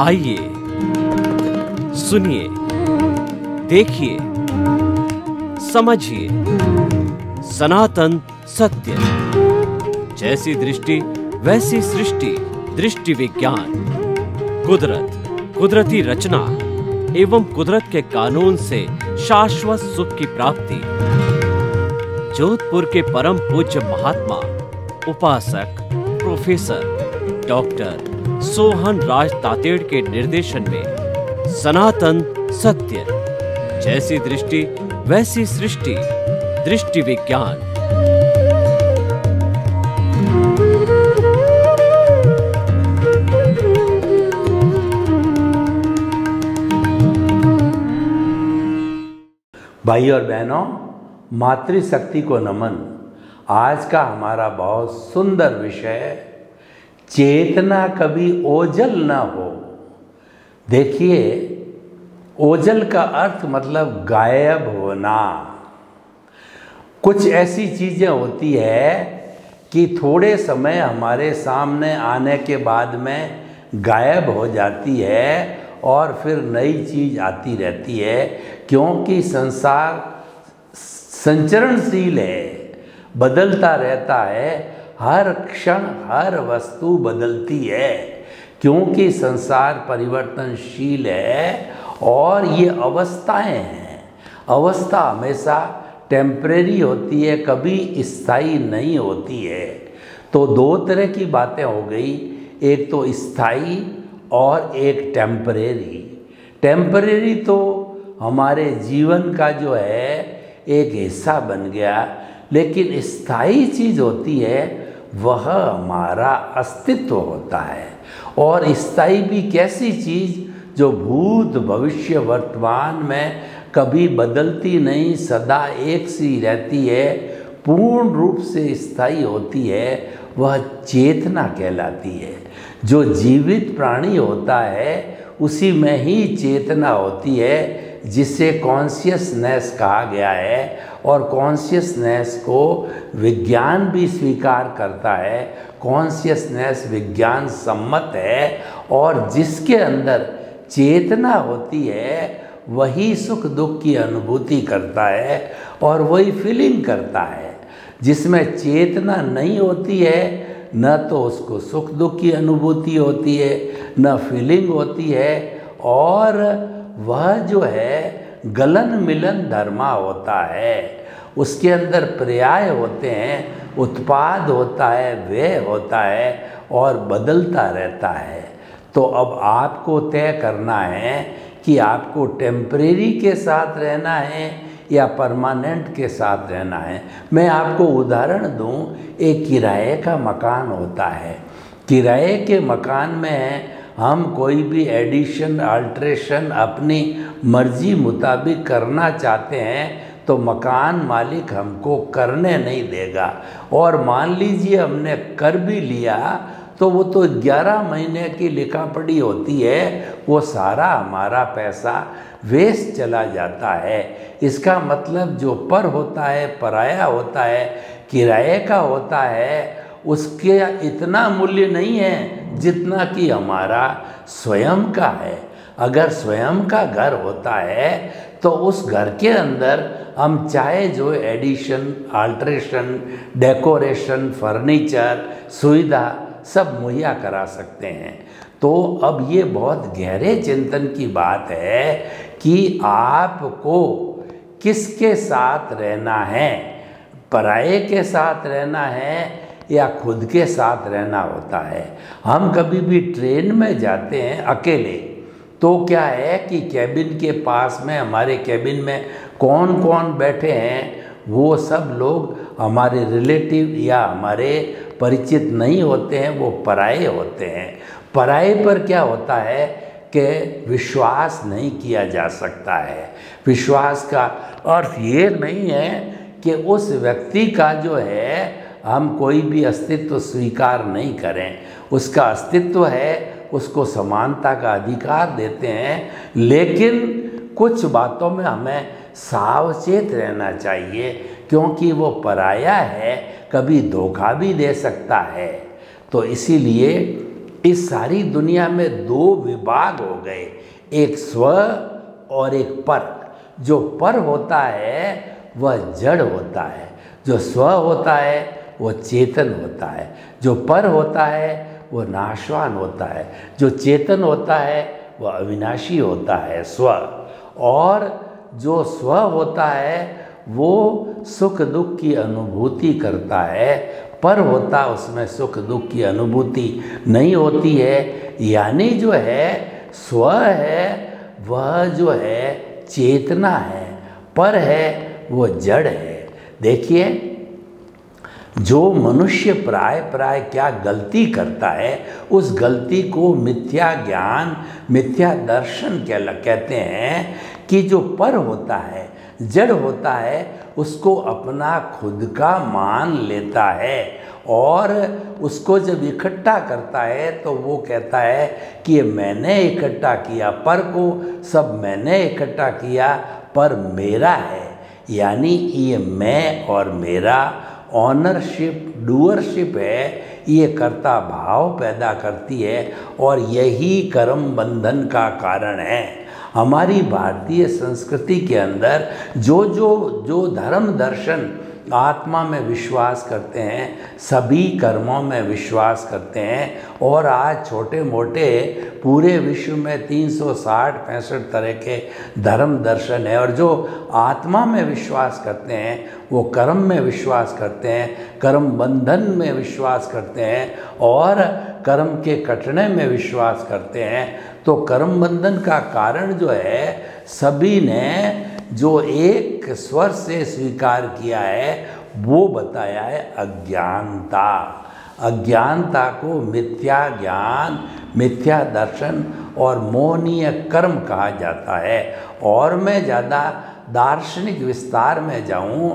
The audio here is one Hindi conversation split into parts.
आइए, सुनिए, देखिए, समझिए सनातन सत्य। जैसी दृष्टि वैसी सृष्टि, दृष्टि विज्ञान। कुदरत, कुदरती रचना एवं कुदरत के कानून से शाश्वत सुख की प्राप्ति। जोधपुर के परम पूज्य महात्मा उपासक प्रोफेसर डॉक्टर सोहन राज तातेड़ के निर्देशन में सनातन सत्य। जैसी दृष्टि वैसी सृष्टि, दृष्टि विज्ञान। भाई और बहनों, मातृशक्ति को नमन। आज का हमारा बहुत सुंदर विषय, चेतना कभी ओझल न हो। देखिए, ओझल का अर्थ मतलब गायब होना। कुछ ऐसी चीज़ें होती है कि थोड़े समय हमारे सामने आने के बाद में गायब हो जाती है और फिर नई चीज़ आती रहती है, क्योंकि संसार संचरणशील है, बदलता रहता है। हर क्षण हर वस्तु बदलती है, क्योंकि संसार परिवर्तनशील है और ये अवस्थाएं हैं। अवस्था हमेशा टेम्परेरी होती है, कभी स्थायी नहीं होती है। तो दो तरह की बातें हो गई, एक तो स्थायी और एक टेम्परेरी। टेम्परेरी तो हमारे जीवन का जो है एक हिस्सा बन गया, लेकिन स्थायी चीज़ होती है वह हमारा अस्तित्व होता है। और स्थायी भी कैसी चीज़ जो भूत भविष्य वर्तमान में कभी बदलती नहीं, सदा एक सी रहती है, पूर्ण रूप से स्थायी होती है, वह चेतना कहलाती है। जो जीवित प्राणी होता है उसी में ही चेतना होती है, जिसे कॉन्शियसनेस कहा गया है। और कॉन्शियसनेस को विज्ञान भी स्वीकार करता है। कॉन्शियसनेस विज्ञान सम्मत है, और जिसके अंदर चेतना होती है वही सुख दुख की अनुभूति करता है और वही फीलिंग करता है। जिसमें चेतना नहीं होती है, न तो उसको सुख दुख की अनुभूति होती है, न फीलिंग होती है, और वह जो है गलन मिलन धर्मा होता है। उसके अंदर पर्याय होते हैं, उत्पाद होता है, व्यय होता है और बदलता रहता है। तो अब आपको तय करना है कि आपको टेम्परेरी के साथ रहना है या परमानेंट के साथ रहना है। मैं आपको उदाहरण दूं, एक किराए का मकान होता है। किराए के मकान में हम कोई भी एडिशन अल्ट्रेशन अपनी मर्जी मुताबिक करना चाहते हैं तो मकान मालिक हमको करने नहीं देगा। और मान लीजिए हमने कर भी लिया तो वो तो 11 महीने की लिखा पढ़ी होती है, वो सारा हमारा पैसा वेस्ट चला जाता है। इसका मतलब जो पर होता है, पराया होता है, किराए का होता है, उसके इतना मूल्य नहीं है जितना कि हमारा स्वयं का है। अगर स्वयं का घर होता है तो उस घर के अंदर हम चाहे जो एडिशन अल्ट्रेशन डेकोरेशन फर्नीचर सुविधा सब मुहैया करा सकते हैं। तो अब ये बहुत गहरे चिंतन की बात है कि आपको किसके साथ रहना है, पराये के साथ रहना है या खुद के साथ रहना होता है। हम कभी भी ट्रेन में जाते हैं अकेले, तो क्या है कि कैबिन के पास में, हमारे कैबिन में कौन कौन बैठे हैं वो सब लोग हमारे रिलेटिव या हमारे परिचित नहीं होते हैं, वो पराये होते हैं। पराये पर क्या होता है कि विश्वास नहीं किया जा सकता है। विश्वास का अर्थ ये नहीं है कि उस व्यक्ति का जो है हम कोई भी अस्तित्व स्वीकार नहीं करें। उसका अस्तित्व है, उसको समानता का अधिकार देते हैं, लेकिन कुछ बातों में हमें सावचेत रहना चाहिए, क्योंकि वो पराया है, कभी धोखा भी दे सकता है। तो इसीलिए इस सारी दुनिया में दो विभाग हो गए, एक स्व और एक पर। जो पर होता है वह जड़ होता है, जो स्व होता है वो चेतन होता है, जो पर होता है वो नाशवान होता है, जो चेतन होता है वह अविनाशी होता है स्व। और जो स्व होता है वो सुख दुख की अनुभूति करता है, पर होता उसमें सुख दुख की अनुभूति नहीं होती है। यानी जो है स्व है वह जो है चेतना है, पर है वो जड़ है। देखिए, जो मनुष्य प्राय क्या गलती करता है, उस गलती को मिथ्या ज्ञान, मिथ्या दर्शन कहते हैं कि जो पर होता है, जड़ होता है, उसको अपना खुद का मान लेता है और उसको जब इकट्ठा करता है तो वो कहता है कि ये मैंने इकट्ठा किया, पर को सब मैंने इकट्ठा किया, पर मेरा है। यानी ये मैं और मेरा ऑनरशिप, डूअरशिप है, ये कर्ता भाव पैदा करती है और यही कर्म बंधन का कारण है। हमारी भारतीय संस्कृति के अंदर जो धर्म दर्शन आत्मा में विश्वास करते हैं, सभी कर्मों में विश्वास करते हैं। और आज छोटे मोटे पूरे विश्व में 360-65 तरह के धर्म दर्शन है। और जो आत्मा में विश्वास करते हैं वो कर्म में विश्वास करते हैं, कर्म बंधन में विश्वास करते हैं और कर्म के कटने में विश्वास करते हैं। तो कर्म बंधन का कारण जो है सभी ने जो एक स्वर से स्वीकार किया है वो बताया है अज्ञानता। अज्ञानता को मिथ्या ज्ञान, मिथ्या दर्शन और मोहनीय कर्म कहा जाता है। और मैं ज़्यादा दार्शनिक विस्तार में जाऊं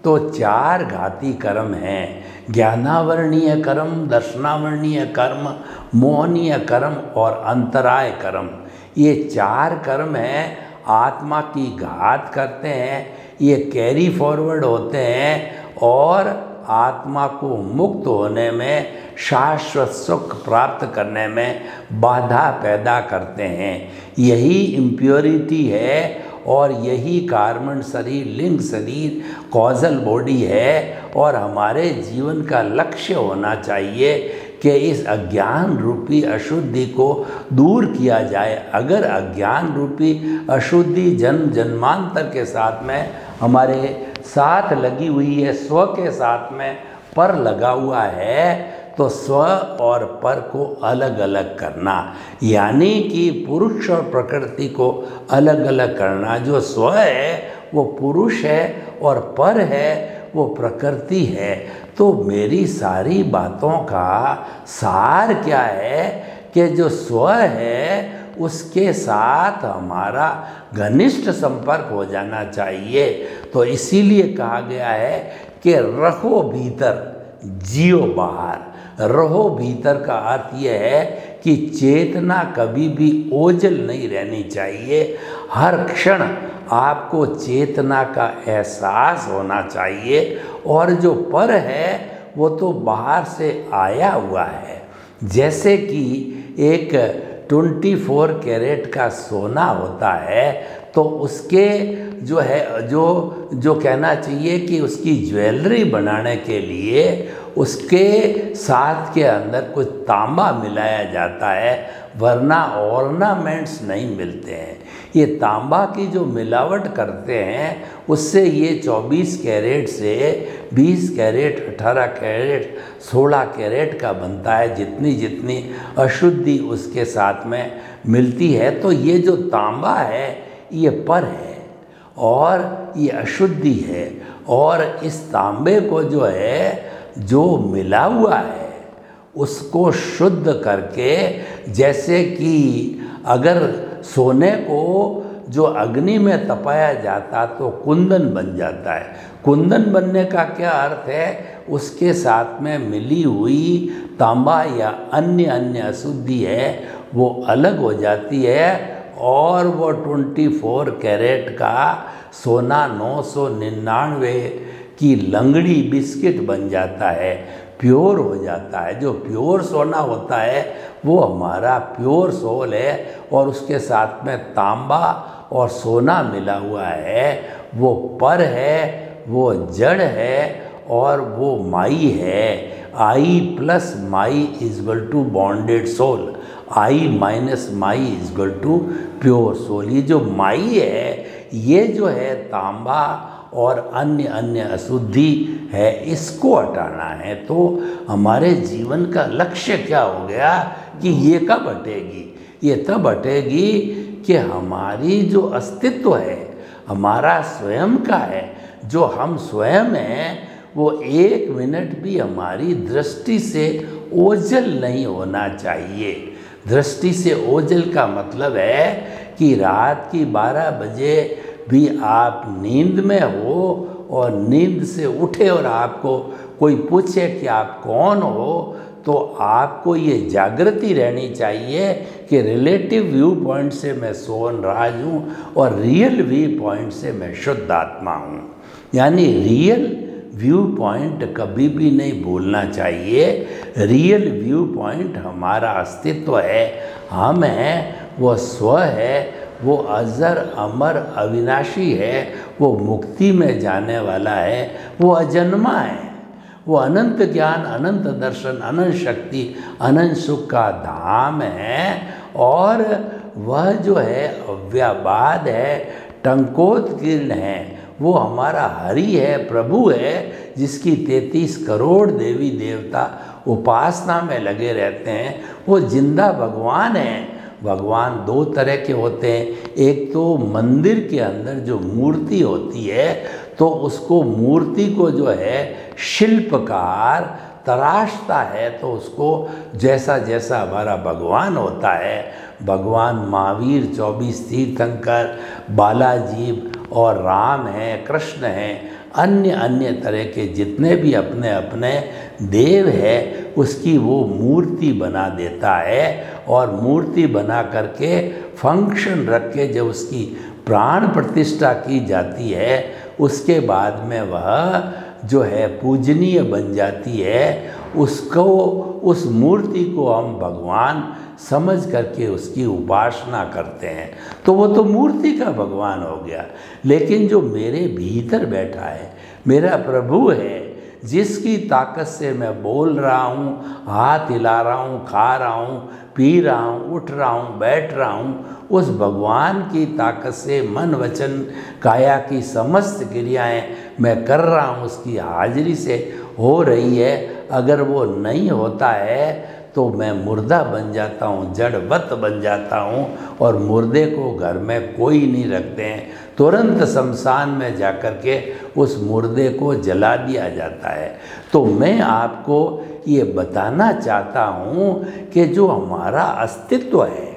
तो 4 घाती कर्म हैं: ज्ञानावरणीय कर्म, दर्शनावरणीय कर्म, मोहनीय कर्म और अंतराय कर्म। ये 4 कर्म हैं, आत्मा की घात करते हैं, ये कैरी फॉरवर्ड होते हैं और आत्मा को मुक्त होने में, शाश्वत सुख प्राप्त करने में बाधा पैदा करते हैं। यही इम्प्योरिटी है और यही कार्बन शरीर, लिंग शरीर, कॉजल बॉडी है। और हमारे जीवन का लक्ष्य होना चाहिए कि इस अज्ञान रूपी अशुद्धि को दूर किया जाए। अगर अज्ञान रूपी अशुद्धि जन्म जन्मांतर के साथ में हमारे साथ लगी हुई है, स्व के साथ में पर लगा हुआ है, तो स्व और पर को अलग अलग करना, यानी कि पुरुष और प्रकृति को अलग अलग करना। जो स्व है वो पुरुष है और पर है वो प्रकृति है। तो मेरी सारी बातों का सार क्या है कि जो स्व है उसके साथ हमारा घनिष्ठ संपर्क हो जाना चाहिए। तो इसीलिए कहा गया है कि रहो भीतर, जियो बाहर। रहो भीतर का अर्थ यह है कि चेतना कभी भी ओझल नहीं रहनी चाहिए। हर क्षण आपको चेतना का एहसास होना चाहिए। और जो पर है वो तो बाहर से आया हुआ है। जैसे कि एक 24 कैरेट का सोना होता है तो उसके जो है जो कहना चाहिए कि उसकी ज्वेलरी बनाने के लिए उसके साथ के अंदर कुछ तांबा मिलाया जाता है, वरना ऑर्नामेंट्स नहीं मिलते हैं। ये तांबा की जो मिलावट करते हैं उससे ये 24 कैरेट से 20 कैरेट, 18 कैरेट, 16 कैरेट का बनता है। जितनी जितनी अशुद्धि उसके साथ में मिलती है, तो ये जो तांबा है ये पर है और ये अशुद्धि है। और इस तांबे को जो है जो मिला हुआ है उसको शुद्ध करके, जैसे कि अगर सोने को जो अग्नि में तपाया जाता तो कुंदन बन जाता है। कुंदन बनने का क्या अर्थ है? उसके साथ में मिली हुई तांबा या अन्य अशुद्धि है वो अलग हो जाती है और वो 24 कैरेट का सोना 999 की लंगड़ी बिस्किट बन जाता है। प्योर हो जाता है। जो प्योर सोना होता है वो हमारा प्योर सोल है, और उसके साथ में तांबा और सोना मिला हुआ है, वो पर है, वो जड़ है, और वो माई है। I plus my equal to bonded soul, I minus my equal to pure soul. ये जो माई है, ये जो है तांबा और अन्य अन्य अशुद्धि है, इसको हटाना है। तो हमारे जीवन का लक्ष्य क्या हो गया कि ये कब हटेगी? ये तब हटेगी कि हमारी जो अस्तित्व है, हमारा स्वयं का है, जो हम स्वयं हैं, वो 1 मिनट भी हमारी दृष्टि से ओझल नहीं होना चाहिए। दृष्टि से ओझल का मतलब है कि रात की 12 बजे भी आप नींद में हो, और नींद से उठे और आपको कोई पूछे कि आप कौन हो, तो आपको ये जागृति रहनी चाहिए कि रिलेटिव व्यू पॉइंट से मैं सोहन राज हूँ, और रियल व्यू पॉइंट से मैं शुद्ध आत्मा हूँ। यानी रियल व्यू पॉइंट कभी भी नहीं भूलना चाहिए। रियल व्यू पॉइंट हमारा अस्तित्व है, हम हैं, वो स्व है, वो अजर अमर अविनाशी है, वो मुक्ति में जाने वाला है, वो अजन्मा है, वो अनंत ज्ञान, अनंत दर्शन, अनंत शक्ति, अनंत सुख का धाम है। और वह जो है अव्याबाद है, टंकोत्कीर्ण है, वो हमारा हरि है, प्रभु है, जिसकी 33 करोड़ देवी देवता उपासना में लगे रहते हैं। वो जिंदा भगवान है। भगवान 2 तरह के होते हैं। एक तो मंदिर के अंदर जो मूर्ति होती है, तो उसको मूर्ति को जो है शिल्पकार तराशता है, तो उसको जैसा जैसा हमारा भगवान होता है, भगवान महावीर, 24 तीर्थंकर, बालाजी और राम हैं, कृष्ण हैं, अन्य अन्य तरह के जितने भी अपने अपने देव है, उसकी वो मूर्ति बना देता है। और मूर्ति बना करके फंक्शन रख के जब उसकी प्राण प्रतिष्ठा की जाती है, उसके बाद में वह जो है पूजनीय बन जाती है। उसको, उस मूर्ति को हम भगवान समझ करके उसकी उपासना करते हैं, तो वो तो मूर्ति का भगवान हो गया। लेकिन जो मेरे भीतर बैठा है, मेरा प्रभु है, जिसकी ताकत से मैं बोल रहा हूँ, हाथ हिला रहा हूँ, खा रहा हूँ, पी रहा हूँ, उठ रहा हूँ, बैठ रहा हूँ, उस भगवान की ताकत से मन वचन काया की समस्त क्रियाएं मैं कर रहा हूँ, उसकी हाजिरी से हो रही है। अगर वो नहीं होता है तो मैं मुर्दा बन जाता हूँ, जड़वत बन जाता हूँ, और मुर्दे को घर में कोई नहीं रखते हैं, तुरंत शमशान में जाकर के उस मुर्दे को जला दिया जाता है। तो मैं आपको ये बताना चाहता हूँ कि जो हमारा अस्तित्व है,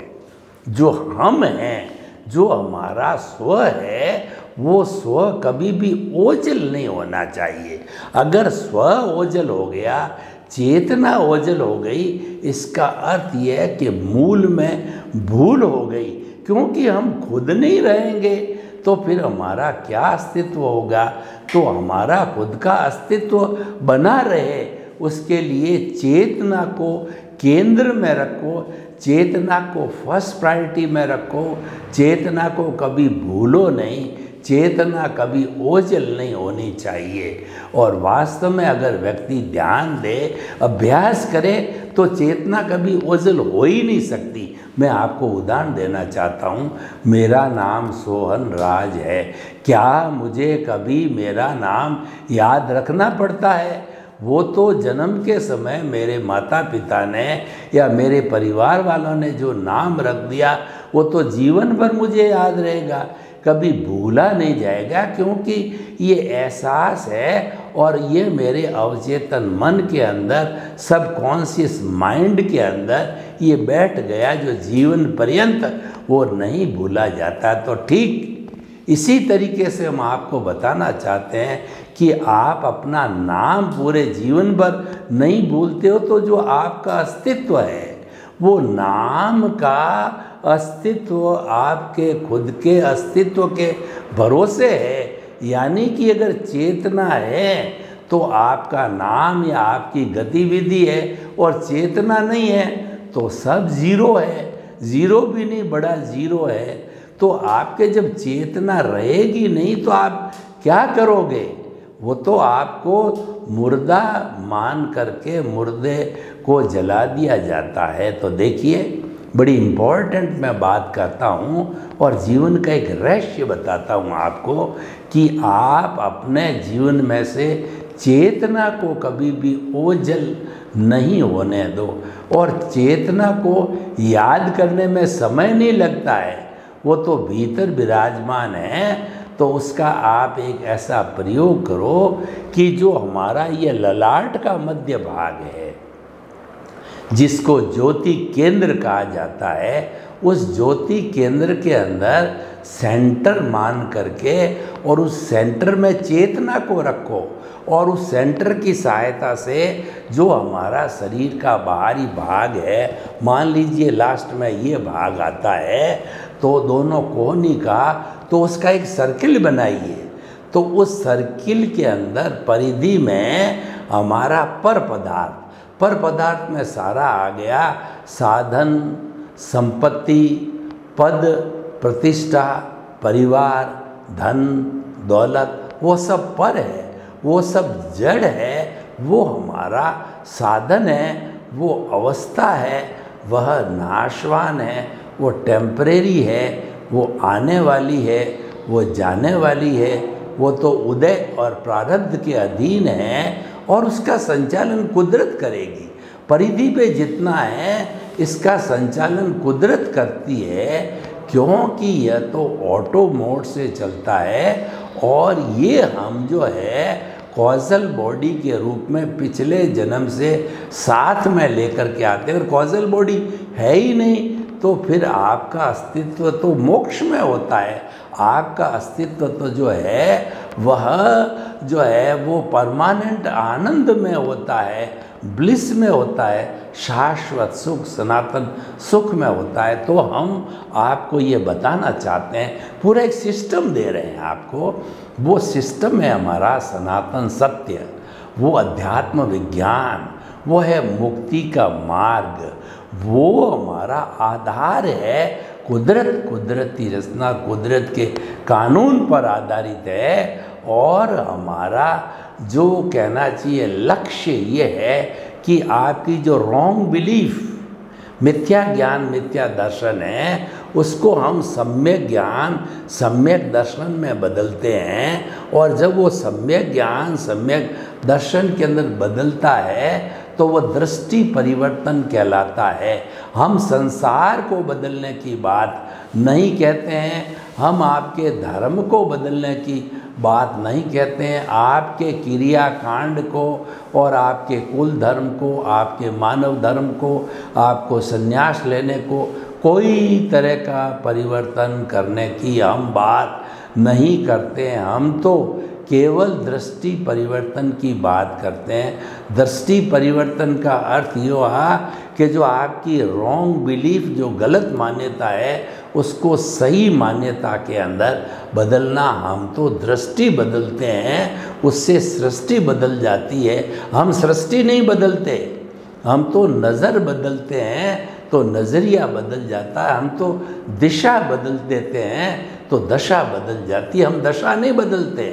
जो हम हैं, जो हमारा स्व है, वो स्व कभी भी ओझल नहीं होना चाहिए। अगर स्व ओझल हो गया, चेतना ओझल हो गई, इसका अर्थ यह है कि मूल में भूल हो गई। क्योंकि हम खुद नहीं रहेंगे तो फिर हमारा क्या अस्तित्व होगा? तो हमारा खुद का अस्तित्व बना रहे, उसके लिए चेतना को केंद्र में रखो, चेतना को फर्स्ट प्रायोरिटी में रखो, चेतना को कभी भूलो नहीं, चेतना कभी ओझल नहीं होनी चाहिए। और वास्तव में अगर व्यक्ति ध्यान दे, अभ्यास करे, तो चेतना कभी ओझल हो ही नहीं सकती। मैं आपको उदाहरण देना चाहता हूँ। मेरा नाम सोहन राज है, क्या मुझे कभी मेरा नाम याद रखना पड़ता है? वो तो जन्म के समय मेरे माता पिता ने या मेरे परिवार वालों ने जो नाम रख दिया, वो तो जीवन भर मुझे याद रहेगा, कभी भूला नहीं जाएगा। क्योंकि ये एहसास है और ये मेरे अवचेतन मन के अंदर, सबकॉन्शियस माइंड के अंदर ये बैठ गया, जो जीवन पर्यंत वो नहीं भूला जाता। तो ठीक इसी तरीके से हम आपको बताना चाहते हैं कि आप अपना नाम पूरे जीवन भर नहीं भूलते हो, तो जो आपका अस्तित्व है, वो नाम का अस्तित्व आपके खुद के अस्तित्व के भरोसे है। यानी कि अगर चेतना है तो आपका नाम या आपकी गतिविधि है और चेतना नहीं है तो सब जीरो है, जीरो भी नहीं बड़ा जीरो है। तो आपके जब चेतना रहेगी नहीं तो आप क्या करोगे? वो तो आपको मुर्दा मान करके मुर्दे को जला दिया जाता है। तो देखिए, बड़ी इम्पोर्टेंट मैं बात करता हूँ और जीवन का एक रहस्य बताता हूँ आपको कि आप अपने जीवन में से चेतना को कभी भी ओझल नहीं होने दो। और चेतना को याद करने में समय नहीं लगता है, वो तो भीतर विराजमान है। तो उसका आप एक ऐसा प्रयोग करो कि जो हमारा ये ललाट का मध्य भाग है, जिसको ज्योति केंद्र कहा जाता है, उस ज्योति केंद्र के अंदर सेंटर मान करके और उस सेंटर में चेतना को रखो और उस सेंटर की सहायता से जो हमारा शरीर का बाहरी भाग है, मान लीजिए लास्ट में ये भाग आता है, तो दोनों कोहनी का तो उसका एक सर्किल बनाइए। तो उस सर्किल के अंदर परिधि में हमारा पर पदार्थ में सारा आ गया, साधन, संपत्ति, पद, प्रतिष्ठा, परिवार, धन, दौलत, वो सब पर है, वो सब जड़ है, वो हमारा साधन है, वो अवस्था है, वह नाशवान है, वो टेम्परेरी है, वो आने वाली है, वो जाने वाली है, वो तो उदय और प्रारब्ध के अधीन है और उसका संचालन कुदरत करेगी। परिधि पे जितना है इसका संचालन कुदरत करती है, क्योंकि यह तो ऑटो मोड से चलता है और ये हम जो है कॉजल बॉडी के रूप में पिछले जन्म से साथ में लेकर के आते हैं। अगर कॉजल बॉडी है ही नहीं तो फिर आपका अस्तित्व तो मोक्ष में होता है, आपका अस्तित्व तो जो है वह जो है वो परमानेंट आनंद में होता है, ब्लिस में होता है, शाश्वत सुख, सनातन सुख में होता है। तो हम आपको ये बताना चाहते हैं, पूरा एक सिस्टम दे रहे हैं आपको। वो सिस्टम है हमारा सनातन सत्य, वो अध्यात्म विज्ञान, वो है मुक्ति का मार्ग, वो हमारा आधार है। कुदरत, कुदरती रचना, कुदरत के कानून पर आधारित है। और हमारा जो कहना चाहिए लक्ष्य ये है कि आपकी जो रॉन्ग बिलीफ, मिथ्या ज्ञान, मिथ्या दर्शन है, उसको हम सम्यक ज्ञान, सम्यक दर्शन में बदलते हैं। और जब वो सम्यक ज्ञान, सम्यक दर्शन के अंदर बदलता है तो वह दृष्टि परिवर्तन कहलाता है। हम संसार को बदलने की बात नहीं कहते हैं, हम आपके धर्म को बदलने की बात नहीं कहते हैं, आपके क्रियाकांड को और आपके कुल धर्म को, आपके मानव धर्म को, आपको संन्यास लेने को, कोई तरह का परिवर्तन करने की हम बात नहीं करते हैं। हम तो केवल दृष्टि परिवर्तन की बात करते हैं। दृष्टि परिवर्तन का अर्थ ये हुआ कि जो आपकी रॉन्ग बिलीफ, जो गलत मान्यता है, उसको सही मान्यता के अंदर बदलना। हम तो दृष्टि बदलते हैं, उससे सृष्टि बदल जाती है। हम सृष्टि नहीं बदलते, हम तो नज़र बदलते हैं तो नज़रिया बदल जाता है। हम तो दिशा बदल देते हैं तो दशा बदल जाती है। हम दशा नहीं बदलते,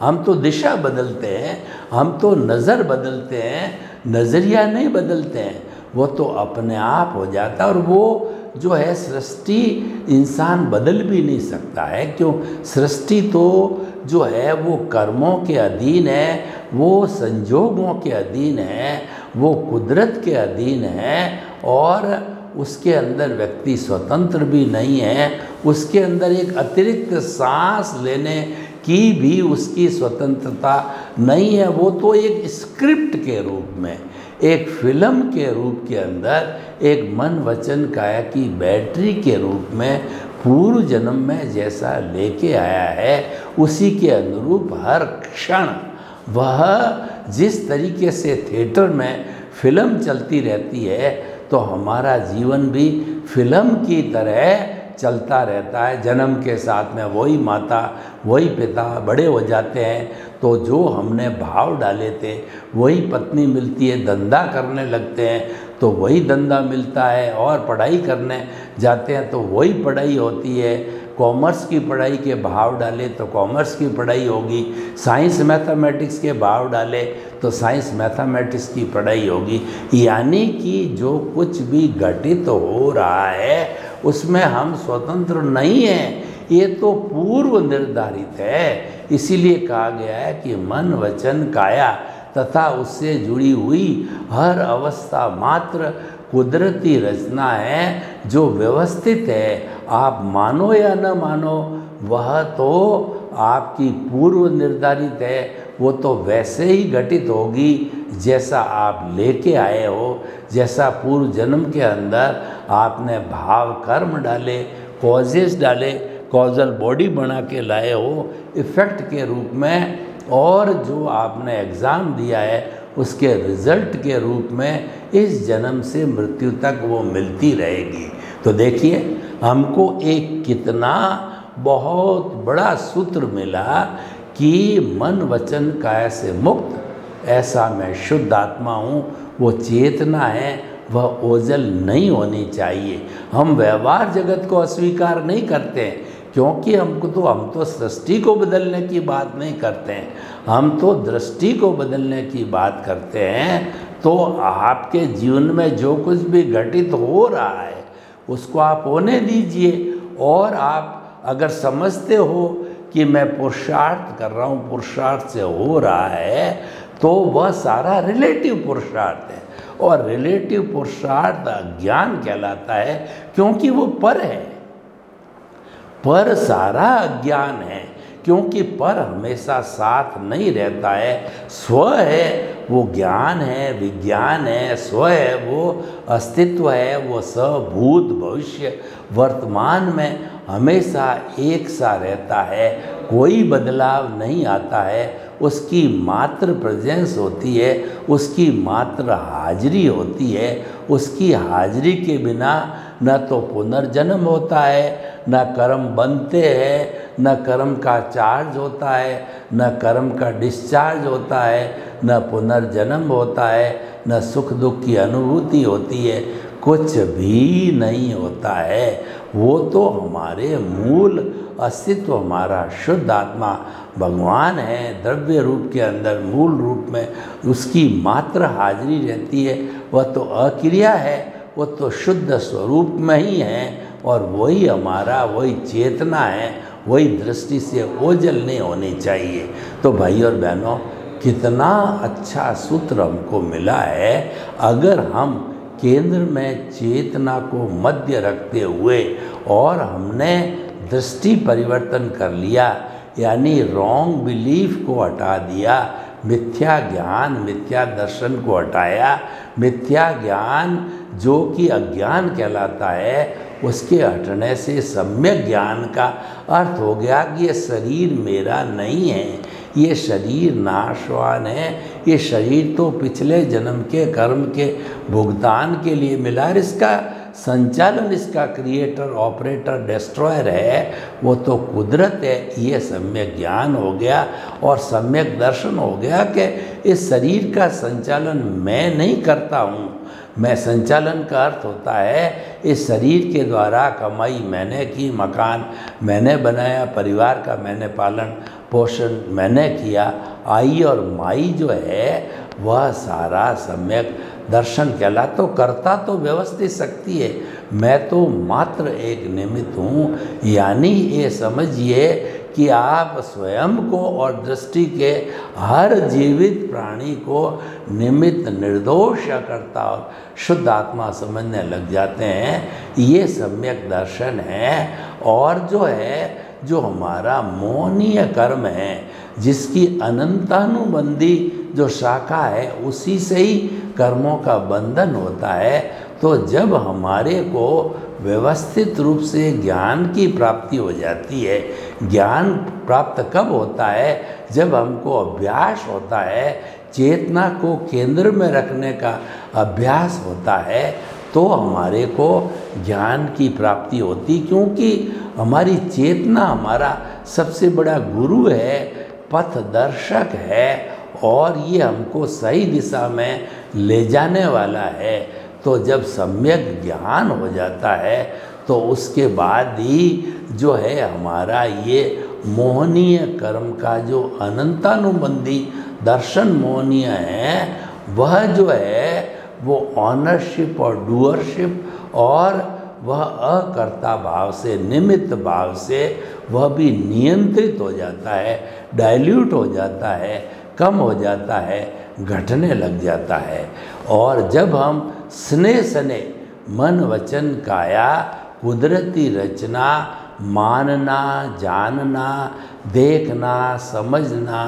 हम तो दिशा बदलते हैं। हम तो नज़र बदलते हैं, नज़रिया नहीं बदलते हैं। वो तो अपने आप हो जाता है। और वो जो है सृष्टि इंसान बदल भी नहीं सकता है। क्यों? सृष्टि तो जो है वो कर्मों के अधीन है, वो संजोगों के अधीन है, वो कुदरत के अधीन है। और उसके अंदर व्यक्ति स्वतंत्र भी नहीं है। उसके अंदर एक अतिरिक्त सांस लेने की भी उसकी स्वतंत्रता नहीं है। वो तो एक स्क्रिप्ट के रूप में, एक फिल्म के रूप के अंदर, एक मन वचन काया की बैटरी के रूप में पूर्व जन्म में जैसा लेके आया है, उसी के अनुरूप हर क्षण वह जिस तरीके से थिएटर में फिल्म चलती रहती है, तो हमारा जीवन भी फिल्म की तरह चलता रहता है। जन्म के साथ में वही माता वही पिता बड़े हो जाते हैं, तो जो हमने भाव डाले थे वही पत्नी मिलती है। धंधा करने लगते हैं तो वही धंधा मिलता है, और पढ़ाई करने जाते हैं तो वही पढ़ाई होती है। कॉमर्स की पढ़ाई के भाव डाले तो कॉमर्स की पढ़ाई होगी, साइंस मैथमेटिक्स के भाव डाले तो साइंस मैथमेटिक्स की पढ़ाई होगी। यानी कि जो कुछ भी घटित हो रहा है उसमें हम स्वतंत्र नहीं हैं, ये तो पूर्व निर्धारित है। इसीलिए कहा गया है कि मन वचन काया तथा उससे जुड़ी हुई हर अवस्था मात्र कुदरती रचना है जो व्यवस्थित है। आप मानो या न मानो, वह तो आपकी पूर्व निर्धारित है, वो तो वैसे ही घटित होगी जैसा आप लेके आए हो, जैसा पूर्व जन्म के अंदर आपने भाव कर्म डाले, कॉजेस डाले, कॉजल बॉडी बना के लाए हो इफ़ेक्ट के रूप में, और जो आपने एग्ज़ाम दिया है उसके रिज़ल्ट के रूप में इस जन्म से मृत्यु तक वो मिलती रहेगी। तो देखिए हमको एक कितना बहुत बड़ा सूत्र मिला कि मन वचन काया से मुक्त, ऐसा मैं शुद्ध आत्मा हूँ। वो चेतना है, वह ओझल नहीं होनी चाहिए। हम व्यवहार जगत को अस्वीकार नहीं करते हैं, क्योंकि हम तो सृष्टि को बदलने की बात नहीं करते हैं, हम तो दृष्टि को बदलने की बात करते हैं। तो आपके जीवन में जो कुछ भी घटित हो रहा है उसको आप होने दीजिए, और आप अगर समझते हो कि मैं पुरुषार्थ कर रहा हूँ, पुरुषार्थ से हो रहा है, तो वह सारा रिलेटिव पुरुषार्थ है, और रिलेटिव पुरुषार्थ अज्ञान कहलाता है, क्योंकि वो पर है। पर सारा अज्ञान है, क्योंकि पर हमेशा साथ नहीं रहता है। स्व है वो ज्ञान है, विज्ञान है, स्व है वो अस्तित्व है, वो भूत भविष्य वर्तमान में हमेशा एक सा रहता है, कोई बदलाव नहीं आता है। उसकी मात्र प्रेजेंस होती है, उसकी मात्र हाजिरी होती है। उसकी हाजिरी के बिना न तो पुनर्जन्म होता है, न कर्म बनते हैं, न कर्म का चार्ज होता है, न कर्म का डिस्चार्ज होता है, न पुनर्जन्म होता है, न सुख दुख की अनुभूति होती है, कुछ भी नहीं होता है। वो तो हमारे मूल अस्तित्व, हमारा शुद्ध आत्मा भगवान है, द्रव्य रूप के अंदर मूल रूप में उसकी मात्र हाजिरी रहती है। वह तो अक्रिया है, वो तो शुद्ध स्वरूप में ही है, और वही हमारा वही चेतना है, वही दृष्टि से ओझल नहीं होनी चाहिए। तो भाई और बहनों, कितना अच्छा सूत्र हमको मिला है। अगर हम केंद्र में चेतना को मध्य रखते हुए और हमने दृष्टि परिवर्तन कर लिया, यानी रॉन्ग बिलीफ को हटा दिया, मिथ्या ज्ञान मिथ्या दर्शन को हटाया। मिथ्या ज्ञान जो कि अज्ञान कहलाता है, उसके हटने से सम्यक ज्ञान का अर्थ हो गया कि ये शरीर मेरा नहीं है, ये शरीर नाशवान है, ये शरीर तो पिछले जन्म के कर्म के भुगतान के लिए मिला, और इसका संचालन, इसका क्रिएटर ऑपरेटर डिस्ट्रॉयर है वो तो कुदरत है। ये सम्यक ज्ञान हो गया और सम्यक दर्शन हो गया कि इस शरीर का संचालन मैं नहीं करता हूँ। मैं संचालन का अर्थ होता है इस शरीर के द्वारा कमाई मैंने की, मकान मैंने बनाया, परिवार का मैंने पालन पोषण मैंने किया। आई और माई जो है वह सारा सम्यक दर्शन कहला। तो करता तो व्यवस्थित शक्ति है, मैं तो मात्र एक निमित्त हूँ। यानी ये समझिए कि आप स्वयं को और दृष्टि के हर जीवित प्राणी को निमित्त, निर्दोष या कर्ता और शुद्ध आत्मा समझने लग जाते हैं। ये सम्यक दर्शन है। और जो है, जो हमारा मोहनीय कर्म है, जिसकी अनंतानुबंधी जो शाखा है, उसी से ही कर्मों का बंधन होता है। तो जब हमारे को व्यवस्थित रूप से ज्ञान की प्राप्ति हो जाती है, ज्ञान प्राप्त कब होता है? जब हमको अभ्यास होता है, चेतना को केंद्र में रखने का अभ्यास होता है, तो हमारे को ज्ञान की प्राप्ति होती, क्योंकि हमारी चेतना हमारा सबसे बड़ा गुरु है, पथ दर्शक है, और ये हमको सही दिशा में ले जाने वाला है। तो जब सम्यक ज्ञान हो जाता है तो उसके बाद ही जो है हमारा ये मोहनीय कर्म का जो अनंतानुबंधी दर्शन मोहनीय है, वह जो है वो ऑनरशिप और डूअरशिप और वह अकर्ता भाव से, निमित्त भाव से वह भी नियंत्रित हो जाता है, डाइल्यूट हो जाता है, कम हो जाता है, घटने लग जाता है। और जब हम स्नेह सने मन वचन काया कुदरती रचना मानना, जानना, देखना, समझना,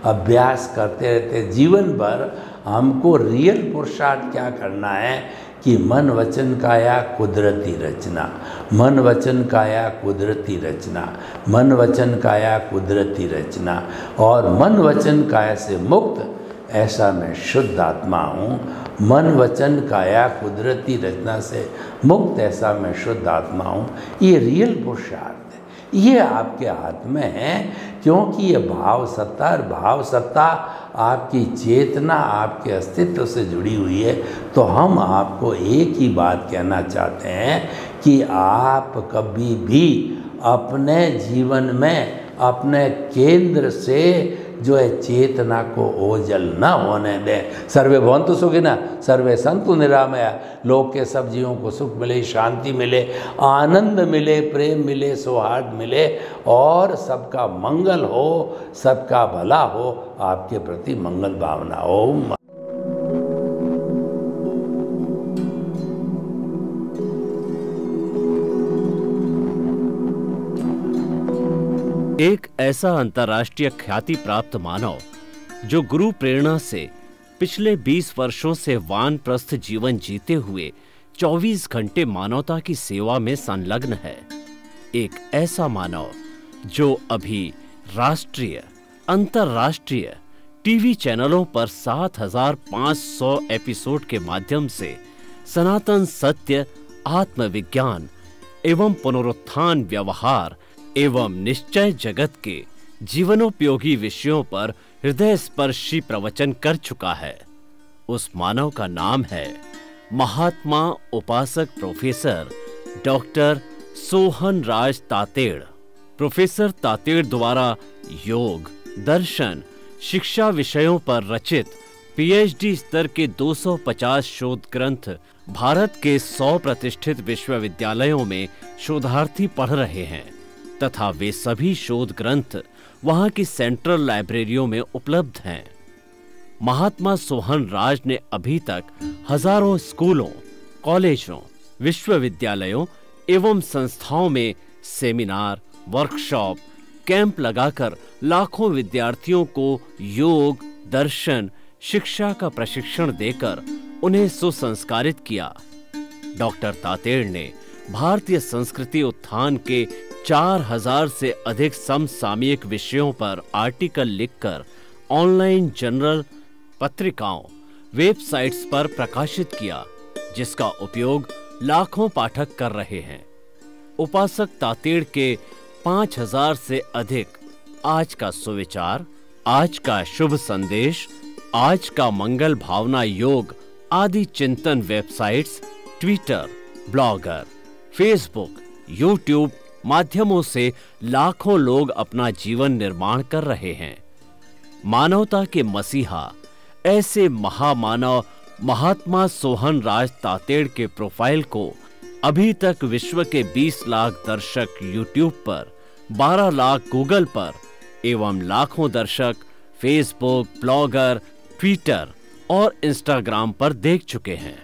अभ्यास करते रहते जीवन भर, हमको रियल पुरुषार्थ क्या करना है कि मन वचन काया कुदरती रचना, मन वचन काया कुदरती रचना, मन वचन काया कुदरती रचना, और मन वचन काया से मुक्त ऐसा मैं शुद्ध आत्मा हूँ। मन वचन काया कुदरती रचना से मुक्त ऐसा मैं शुद्ध आत्मा हूँ। ये रियल पुरुषार्थ है, ये आपके हाथ में है, क्योंकि ये भाव सत्ता, और भाव सत्ता आपकी चेतना, आपके अस्तित्व से जुड़ी हुई है। तो हम आपको एक ही बात कहना चाहते हैं कि आप कभी भी अपने जीवन में अपने केंद्र से जो है चेतना को ओझल न होने दें। सर्वे भवन्तु सुखिनः, सर्वे सन्तु निरामया। लोक के सब जीवों को सुख मिले, शांति मिले, आनंद मिले, प्रेम मिले, सौहार्द मिले, और सबका मंगल हो, सबका भला हो, आपके प्रति मंगल भावना हो। एक ऐसा अंतर्राष्ट्रीय ख्याति प्राप्त मानव जो गुरु प्रेरणा से पिछले 20 वर्षों से वानप्रस्थ जीवन जीते हुए 24 घंटे मानवता की सेवा में संलग्न है। एक ऐसा मानव जो अभी राष्ट्रीय, अंतर्राष्ट्रीय टीवी चैनलों पर 7,500 एपिसोड के माध्यम से सनातन सत्य, आत्मविज्ञान एवं पुनरुत्थान, व्यवहार एवं निश्चय जगत के जीवनोपयोगी विषयों पर हृदय स्पर्शी प्रवचन कर चुका है। उस मानव का नाम है महात्मा उपासक प्रोफेसर डॉक्टर सोहन राज तातेड़। प्रोफेसर तातेड़ द्वारा योग, दर्शन, शिक्षा विषयों पर रचित पीएचडी स्तर के 250 शोध ग्रंथ भारत के 100 प्रतिष्ठित विश्वविद्यालयों में शोधार्थी पढ़ रहे हैं, तथा वे सभी शोध ग्रंथ वहां की सेंट्रल लाइब्रेरियों में उपलब्ध हैं। महात्मा सोहन राज ने अभी तक हजारों स्कूलों, कॉलेजों, विश्वविद्यालयों एवं संस्थाओं में सेमिनार, वर्कशॉप, कैंप लगाकर लाखों विद्यार्थियों को योग, दर्शन, शिक्षा का प्रशिक्षण देकर उन्हें सुसंस्कारित किया। डॉक्टर तातेड़ ने भारतीय संस्कृति उत्थान के 4000 से अधिक समसामयिक विषयों पर आर्टिकल लिखकर ऑनलाइन जर्नल, पत्रिकाओं, वेबसाइट्स पर प्रकाशित किया, जिसका उपयोग लाखों पाठक कर रहे हैं। उपासक तातेड़ के 5000 से अधिक आज का सुविचार, आज का शुभ संदेश, आज का मंगल भावना योग आदि चिंतन websites, Twitter, blogger, Facebook, YouTube माध्यमों से लाखों लोग अपना जीवन निर्माण कर रहे हैं। मानवता के मसीहा ऐसे महामानव महात्मा सोहन राज तातेड़ के प्रोफाइल को अभी तक विश्व के 20 लाख दर्शक यूट्यूब पर, 12 लाख गूगल पर एवं लाखों दर्शक फेसबुक, ब्लॉगर, ट्विटर और इंस्टाग्राम पर देख चुके हैं।